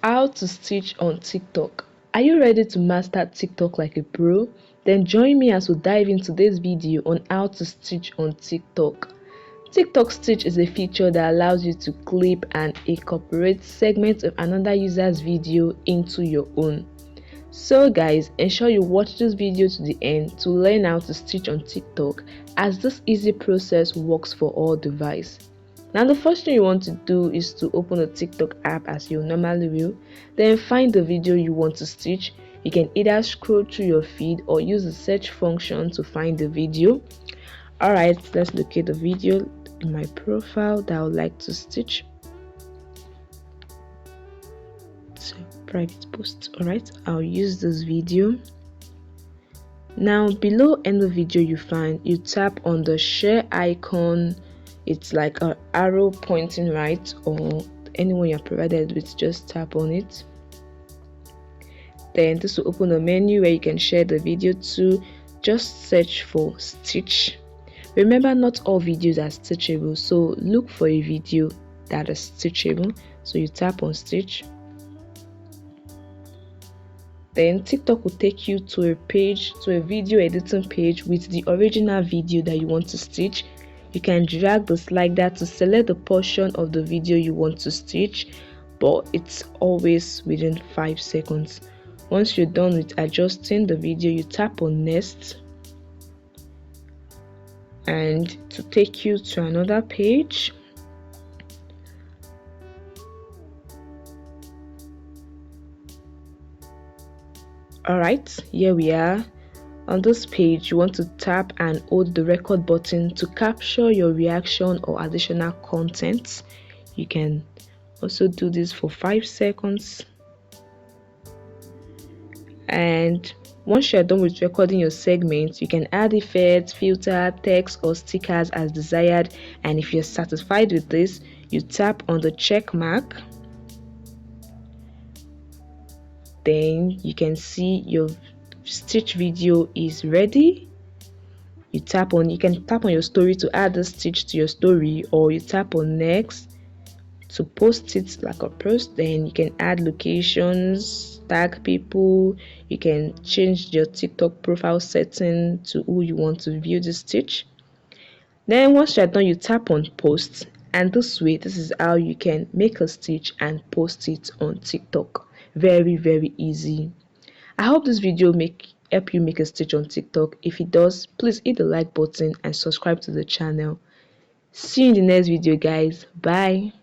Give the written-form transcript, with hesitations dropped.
How to stitch on TikTok. Are you ready to master TikTok like a pro? Then join me as we dive into this video on how to stitch on TikTok. TikTok Stitch is a feature that allows you to clip and incorporate segments of another user's video into your own. So guys, ensure you watch this video to the end to learn how to stitch on TikTok, as this easy process works for all devices. Now the first thing you want to do is to open the TikTok app as you normally will, then find the video you want to stitch. You can either scroll through your feed or use the search function to find the video. Alright, let's locate the video in my profile that I would like to stitch. So private post. Alright, I'll use this video. Now below in the video you find, you tap on the share icon. It's like an arrow pointing right, or anyone you're provided with, just tap on it. Then this will open a menu where you can share the video to. Just search for stitch. Remember, not all videos are stitchable, so look for a video that is stitchable. So you tap on stitch. Then TikTok will take you to a page, to a video editing page with the original video that you want to stitch. You can drag the slider to select the portion of the video you want to stitch, but it's always within 5 seconds. Once you're done with adjusting the video, you tap on next, and to take you to another page. Alright, here we are. On this page, you want to tap and hold the record button to capture your reaction or additional content. You can also do this for 5 seconds. And once you're done with recording your segments, you can add effects, filter, text, or stickers as desired. And if you're satisfied with this, you tap on the check mark. Then you can see your stitch video is ready. You can tap on your story to add the stitch to your story, or you tap on next to post it like a post. Then you can add locations, tag people. You can change your TikTok profile setting to who you want to view the stitch. Then once you're done, you tap on post, and this is how you can make a stitch and post it on TikTok. Very easy. I hope this video help you make a stitch on TikTok. If it does, please hit the like button and subscribe to the channel. See you in the next video, guys. Bye.